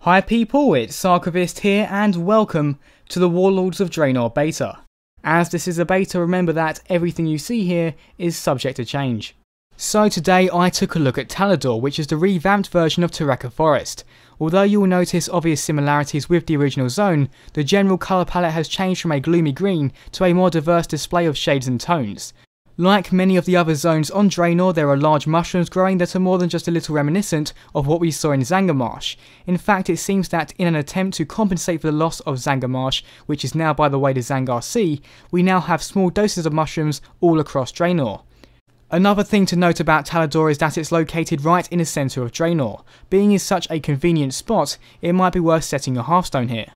Hi people, it's Archivist here and welcome to the Warlords of Draenor Beta. As this is a beta, remember that everything you see here is subject to change. So today I took a look at Talador, which is the revamped version of Taraka Forest. Although you will notice obvious similarities with the original zone, the general colour palette has changed from a gloomy green to a more diverse display of shades and tones. Like many of the other zones on Draenor, there are large mushrooms growing that are more than just a little reminiscent of what we saw in Zangarmarsh. In fact, it seems that in an attempt to compensate for the loss of Zangarmarsh, which is now by the way the Zangar Sea, we now have small doses of mushrooms all across Draenor. Another thing to note about Talador is that it's located right in the centre of Draenor. Being in such a convenient spot, it might be worth setting your hearthstone here.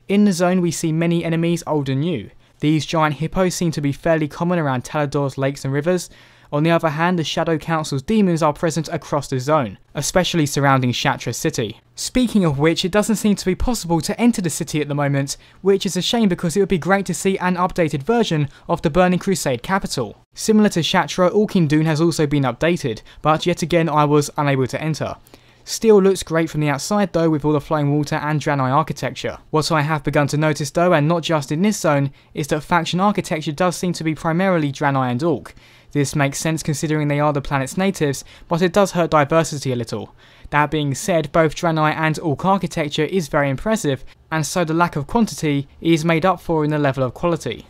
In the zone we see many enemies old and new. These giant hippos seem to be fairly common around Talador's lakes and rivers. On the other hand, the Shadow Council's demons are present across the zone, especially surrounding Shatra City. Speaking of which, it doesn't seem to be possible to enter the city at the moment, which is a shame because it would be great to see an updated version of the Burning Crusade capital. Similar to Shatra, Alkindune has also been updated, but yet again I was unable to enter. Still looks great from the outside though, with all the flowing water and Draenei architecture. What I have begun to notice though, and not just in this zone, is that faction architecture does seem to be primarily Draenei and Orc. This makes sense considering they are the planet's natives, but it does hurt diversity a little. That being said, both Draenei and Orc architecture is very impressive, and so the lack of quantity is made up for in the level of quality.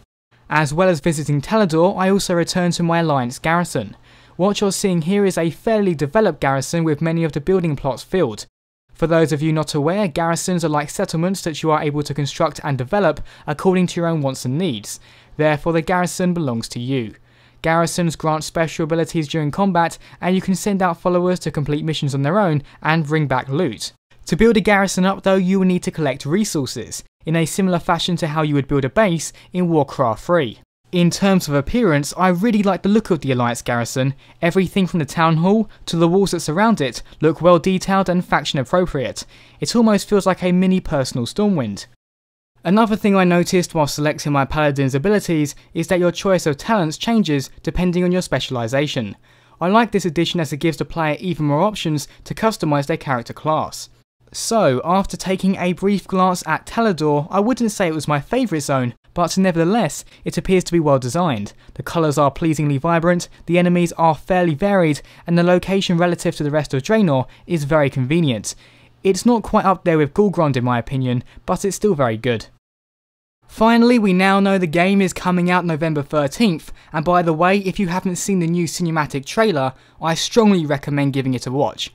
As well as visiting Talador, I also returned to my Alliance Garrison. What you're seeing here is a fairly developed garrison with many of the building plots filled. For those of you not aware, garrisons are like settlements that you are able to construct and develop according to your own wants and needs. Therefore the garrison belongs to you. Garrisons grant special abilities during combat, and you can send out followers to complete missions on their own and bring back loot. To build a garrison up though, you will need to collect resources, in a similar fashion to how you would build a base in Warcraft 3. In terms of appearance, I really like the look of the Alliance Garrison. Everything from the town hall to the walls that surround it look well detailed and faction appropriate. It almost feels like a mini personal Stormwind. Another thing I noticed while selecting my Paladin's abilities is that your choice of talents changes depending on your specialisation. I like this addition as it gives the player even more options to customise their character class. So, after taking a brief glance at Talador, I wouldn't say it was my favourite zone, but nevertheless, it appears to be well designed. The colours are pleasingly vibrant, the enemies are fairly varied, and the location relative to the rest of Draenor is very convenient. It's not quite up there with Gulgrond in my opinion, but it's still very good. Finally, we now know the game is coming out November 13th, and by the way, if you haven't seen the new cinematic trailer, I strongly recommend giving it a watch.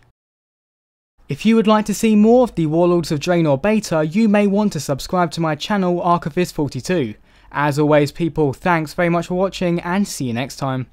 If you would like to see more of the Warlords of Draenor Beta, you may want to subscribe to my channel Archivist42. As always people, thanks very much for watching and see you next time.